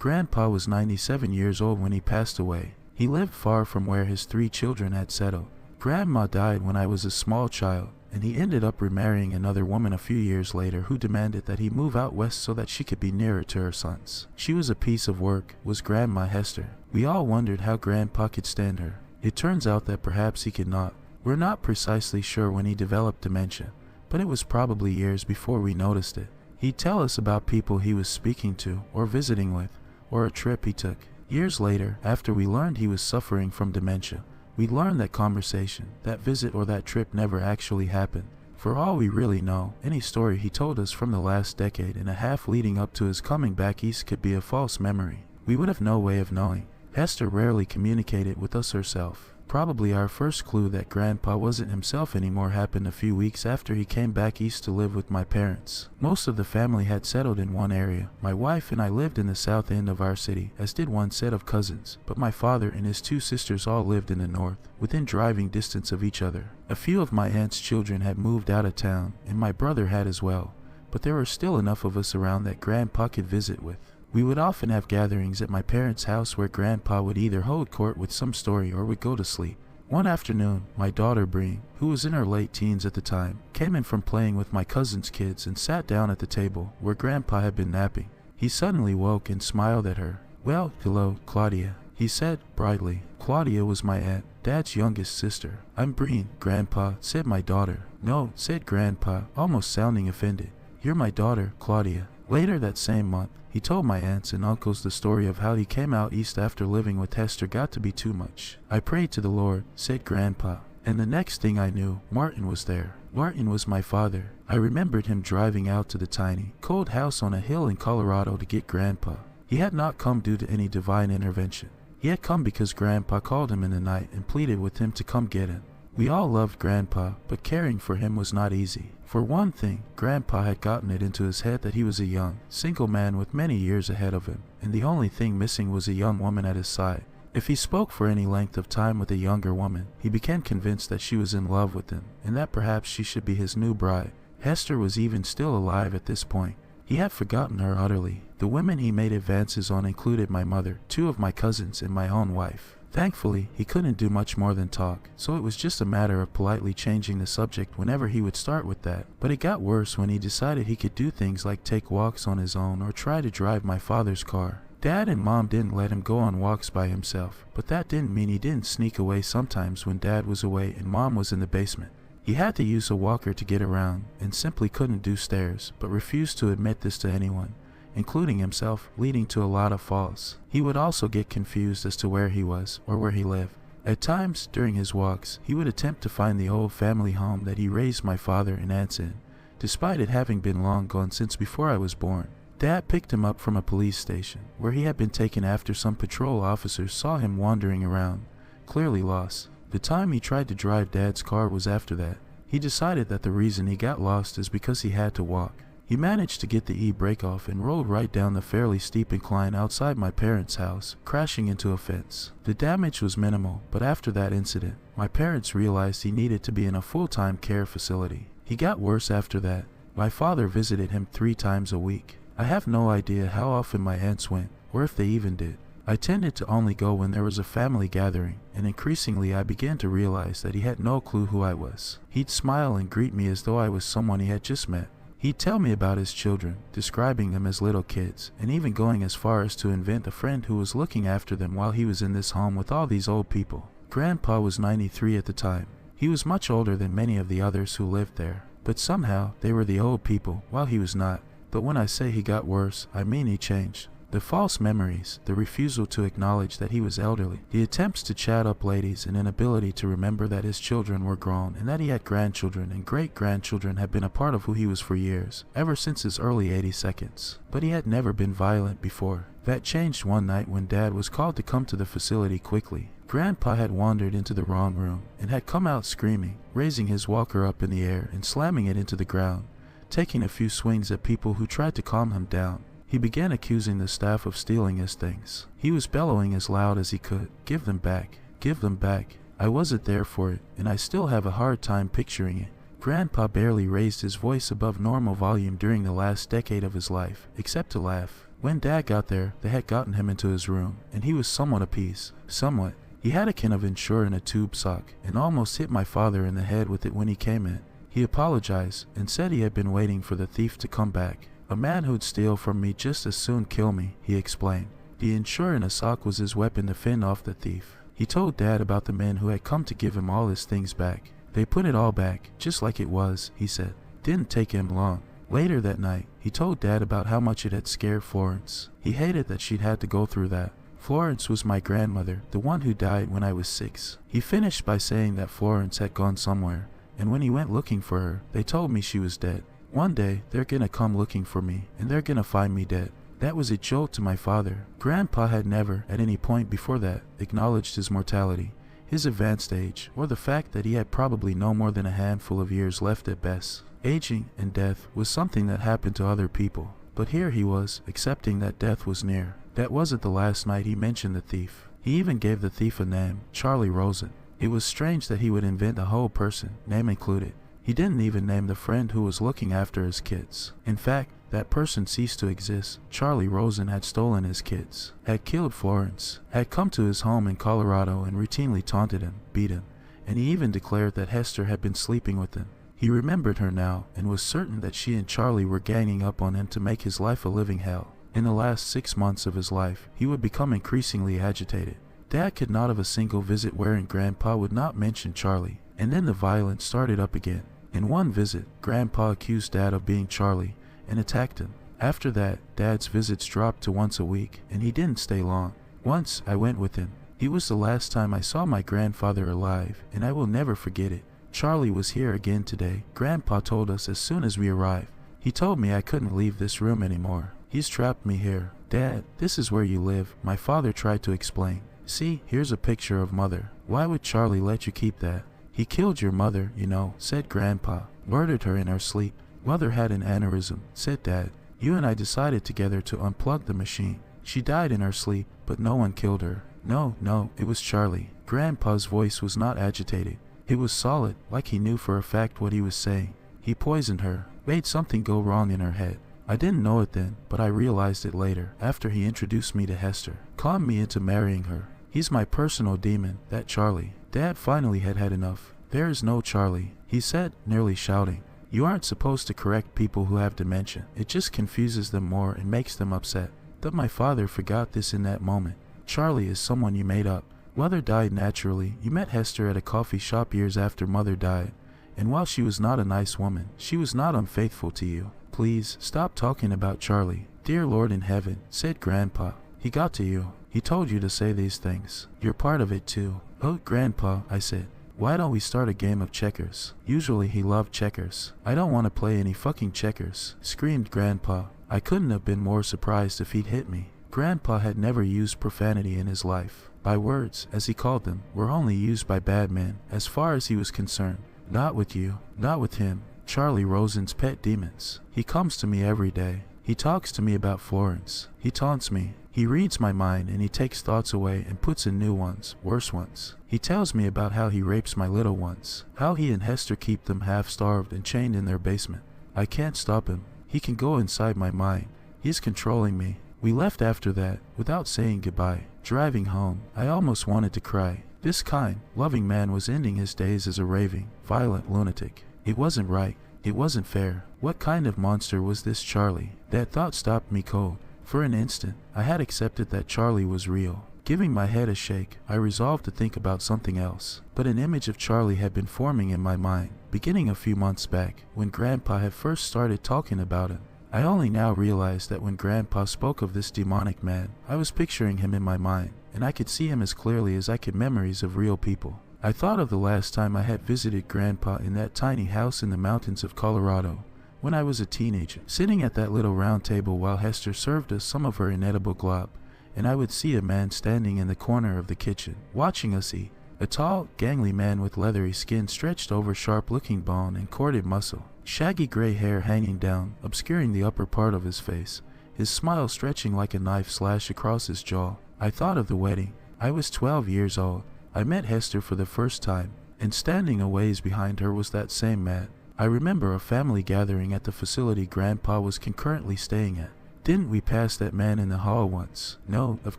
Grandpa was 97 years old when he passed away. He lived far from where his 3 children had settled. Grandma died when I was a small child, and he ended up remarrying another woman a few years later who demanded that he move out west so that she could be nearer to her sons. She was a piece of work, was Grandma Hester. We all wondered how Grandpa could stand her. It turns out that perhaps he could not. We're not precisely sure when he developed dementia, but it was probably years before we noticed it. He'd tell us about people he was speaking to or visiting with, or a trip he took. Years later, after we learned he was suffering from dementia, we learned that conversation, that visit or that trip never actually happened. For all we really know, any story he told us from the last decade and a half leading up to his coming back east could be a false memory. We would have no way of knowing. Hester rarely communicated with us herself. Probably our first clue that Grandpa wasn't himself anymore happened a few weeks after he came back east to live with my parents. Most of the family had settled in one area. My wife and I lived in the south end of our city, as did one set of cousins, but my father and his 2 sisters all lived in the north, within driving distance of each other. A few of my aunt's children had moved out of town, and my brother had as well, but there were still enough of us around that Grandpa could visit with. We would often have gatherings at my parents' house where Grandpa would either hold court with some story or would go to sleep. One afternoon, my daughter Bree, who was in her late teens at the time, came in from playing with my cousin's kids and sat down at the table where Grandpa had been napping. He suddenly woke and smiled at her. "Well, hello, Claudia," he said brightly. Claudia was my aunt, Dad's youngest sister. "I'm Bree, Grandpa," said my daughter. "No," said Grandpa, almost sounding offended. "You're my daughter, Claudia." Later that same month, he told my aunts and uncles the story of how he came out east after living with Hester got to be too much. "I prayed to the Lord," said Grandpa, "and the next thing I knew, Martin was there." Martin was my father. I remembered him driving out to the tiny, cold house on a hill in Colorado to get Grandpa. He had not come due to any divine intervention. He had come because Grandpa called him in the night and pleaded with him to come get him. We all loved Grandpa, but caring for him was not easy. For one thing, Grandpa had gotten it into his head that he was a young, single man with many years ahead of him, and the only thing missing was a young woman at his side. If he spoke for any length of time with a younger woman, he became convinced that she was in love with him, and that perhaps she should be his new bride. Hester was even still alive at this point. He had forgotten her utterly. The women he made advances on included my mother, 2 of my cousins, and my own wife. Thankfully, he couldn't do much more than talk, so it was just a matter of politely changing the subject whenever he would start with that. But it got worse when he decided he could do things like take walks on his own or try to drive my father's car. Dad and Mom didn't let him go on walks by himself, but that didn't mean he didn't sneak away sometimes when Dad was away and Mom was in the basement. He had to use a walker to get around and simply couldn't do stairs, but refused to admit this to anyone, including himself, leading to a lot of falls. He would also get confused as to where he was or where he lived. At times, during his walks, he would attempt to find the old family home that he raised my father and aunts in, despite it having been long gone since before I was born. Dad picked him up from a police station, where he had been taken after some patrol officers saw him wandering around, clearly lost. The time he tried to drive Dad's car was after that. He decided that the reason he got lost is because he had to walk. He managed to get the e-brake off and rolled right down the fairly steep incline outside my parents' house, crashing into a fence. The damage was minimal, but after that incident, my parents realized he needed to be in a full-time care facility. He got worse after that. My father visited him 3 times a week. I have no idea how often my aunts went, or if they even did. I tended to only go when there was a family gathering, and increasingly I began to realize that he had no clue who I was. He'd smile and greet me as though I was someone he had just met. He'd tell me about his children, describing them as little kids, and even going as far as to invent a friend who was looking after them while he was in this home with all these old people. Grandpa was 93 at the time. He was much older than many of the others who lived there, but somehow they were the old people while he was not. But when I say he got worse, I mean he changed. The false memories, the refusal to acknowledge that he was elderly, the attempts to chat up ladies, and inability to remember that his children were grown and that he had grandchildren and great-grandchildren had been a part of who he was for years, ever since his early 82nds. But he had never been violent before. That changed one night when Dad was called to come to the facility quickly. Grandpa had wandered into the wrong room and had come out screaming, raising his walker up in the air and slamming it into the ground, taking a few swings at people who tried to calm him down. He began accusing the staff of stealing his things. He was bellowing as loud as he could, "Give them back, give them back." I wasn't there for it, and I still have a hard time picturing it. Grandpa barely raised his voice above normal volume during the last decade of his life, except to laugh. When Dad got there, they had gotten him into his room, and he was somewhat appeased. Somewhat. He had a can of Ensure in a tube sock, and almost hit my father in the head with it when he came in. He apologized, and said he had been waiting for the thief to come back. A man who'd steal from me just as soon kill me, he explained. The Ensure in a sock was his weapon to fend off the thief. He told Dad about the men who had come to give him all his things back. They put it all back, just like it was, he said. Didn't take him long. Later that night, he told Dad about how much it had scared Florence. He hated that she'd had to go through that. Florence was my grandmother, the one who died when I was 6. He finished by saying that Florence had gone somewhere, and when he went looking for her, they told me she was dead. One day, they're gonna come looking for me, and they're gonna find me dead. That was a jolt to my father. Grandpa had never, at any point before that, acknowledged his mortality, his advanced age, or the fact that he had probably no more than a handful of years left at best. Aging and death was something that happened to other people, but here he was, accepting that death was near. That wasn't the last night he mentioned the thief. He even gave the thief a name, Charlie Rosen. It was strange that he would invent a whole person, name included. He didn't even name the friend who was looking after his kids. In fact, that person ceased to exist. Charlie Rosen had stolen his kids, had killed Florence, had come to his home in Colorado and routinely taunted him, beat him, and he even declared that Hester had been sleeping with him. He remembered her now and was certain that she and Charlie were ganging up on him to make his life a living hell. In the last 6 months of his life, he would become increasingly agitated. Dad could not have a single visit wherein Grandpa would not mention Charlie, and then the violence started up again. In one visit, Grandpa accused Dad of being Charlie and attacked him. After that, Dad's visits dropped to once a week, and he didn't stay long. Once, I went with him. It was the last time I saw my grandfather alive, and I will never forget it. Charlie was here again today, Grandpa told us as soon as we arrived. He told me I couldn't leave this room anymore. He's trapped me here. Dad, this is where you live, my father tried to explain. See, here's a picture of Mother. Why would Charlie let you keep that? He killed your mother, you know, said Grandpa. Murdered her in her sleep. Mother had an aneurysm, said Dad. You and I decided together to unplug the machine. She died in her sleep, but no one killed her. No, it was Charlie. Grandpa's voice was not agitated. It was solid, like he knew for a fact what he was saying. He poisoned her, made something go wrong in her head. I didn't know it then, but I realized it later, after he introduced me to Hester, conned me into marrying her. He's my personal demon, that Charlie. Dad finally had had enough. There is no Charlie, he said, nearly shouting. You aren't supposed to correct people who have dementia. It just confuses them more and makes them upset. But my father forgot this in that moment. Charlie is someone you made up. Mother died naturally. You met Hester at a coffee shop years after Mother died. And while she was not a nice woman, she was not unfaithful to you. Please, stop talking about Charlie. Dear Lord in heaven, said Grandpa. He got to you. He told you to say these things. You're part of it too. Oh, Grandpa, I said. Why don't we start a game of checkers? Usually he loved checkers. I don't want to play any fucking checkers, screamed Grandpa. I couldn't have been more surprised if he'd hit me. Grandpa had never used profanity in his life. My words, as he called them, were only used by bad men, as far as he was concerned. Not with you, not with him. Charlie Rosen's pet demons. He comes to me every day. He talks to me about Florence. He taunts me. He reads my mind and he takes thoughts away and puts in new ones, worse ones. He tells me about how he rapes my little ones, how he and Hester keep them half-starved and chained in their basement. I can't stop him. He can go inside my mind. He's controlling me. We left after that, without saying goodbye. Driving home, I almost wanted to cry. This kind, loving man was ending his days as a raving, violent lunatic. It wasn't right. It wasn't fair. What kind of monster was this Charlie? That thought stopped me cold. For an instant, I had accepted that Charlie was real. Giving my head a shake, I resolved to think about something else. But an image of Charlie had been forming in my mind, beginning a few months back, when Grandpa had first started talking about him. I only now realized that when Grandpa spoke of this demonic man, I was picturing him in my mind, and I could see him as clearly as I could memories of real people. I thought of the last time I had visited Grandpa in that tiny house in the mountains of Colorado, when I was a teenager, sitting at that little round table while Hester served us some of her inedible glob, and I would see a man standing in the corner of the kitchen, watching us eat. A tall, gangly man with leathery skin stretched over sharp-looking bone and corded muscle, shaggy gray hair hanging down, obscuring the upper part of his face, his smile stretching like a knife slash across his jaw. I thought of the wedding. I was 12 years old. I met Hester for the first time, and standing a ways behind her was that same man. I remember a family gathering at the facility Grandpa was concurrently staying at. Didn't we pass that man in the hall once? No, of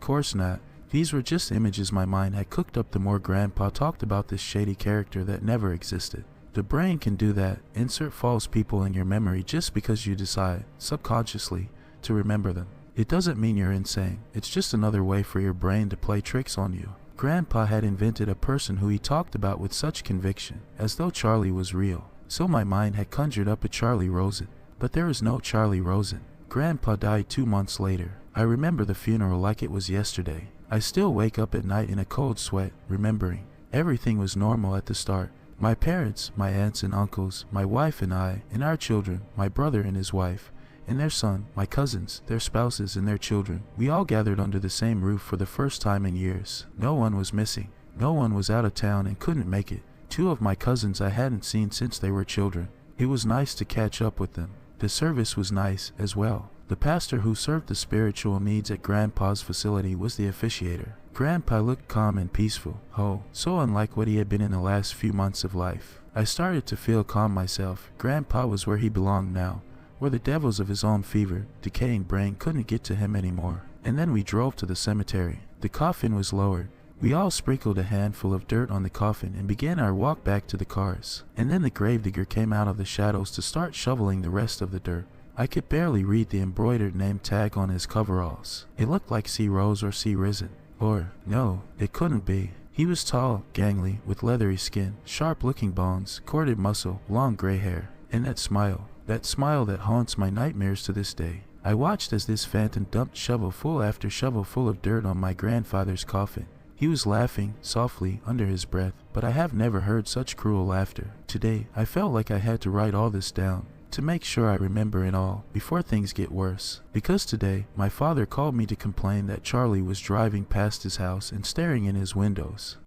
course not. These were just images my mind had cooked up the more Grandpa talked about this shady character that never existed. The brain can do that, insert false people in your memory just because you decide, subconsciously, to remember them. It doesn't mean you're insane, it's just another way for your brain to play tricks on you. Grandpa had invented a person who he talked about with such conviction, as though Charlie was real. So my mind had conjured up a Charlie Rosen. But there is no Charlie Rosen. Grandpa died 2 months later. I remember the funeral like it was yesterday. I still wake up at night in a cold sweat, remembering. Everything was normal at the start. My parents, my aunts and uncles, my wife and I, and our children, my brother and his wife, and their son, my cousins, their spouses and their children. We all gathered under the same roof for the first time in years. No one was missing. No one was out of town and couldn't make it. 2 of my cousins I hadn't seen since they were children. It was nice to catch up with them. The service was nice as well. The pastor who served the spiritual needs at Grandpa's facility was the officiator. Grandpa looked calm and peaceful. Oh, so unlike what he had been in the last few months of life. I started to feel calm myself. Grandpa was where he belonged now, where the devils of his own fever, decaying brain couldn't get to him anymore. And then we drove to the cemetery. The coffin was lowered. We all sprinkled a handful of dirt on the coffin and began our walk back to the cars. And then the gravedigger came out of the shadows to start shoveling the rest of the dirt. I could barely read the embroidered name tag on his coveralls. It looked like C. Rose or C. Risen. Or, no, it couldn't be. He was tall, gangly, with leathery skin, sharp-looking bones, corded muscle, long gray hair, and that smile that haunts my nightmares to this day. I watched as this phantom dumped shovelful after shovelful of dirt on my grandfather's coffin. He was laughing, softly, under his breath, but I have never heard such cruel laughter. Today, I felt like I had to write all this down, to make sure I remember it all, before things get worse. Because today, my father called me to complain that Charlie was driving past his house and staring in his windows.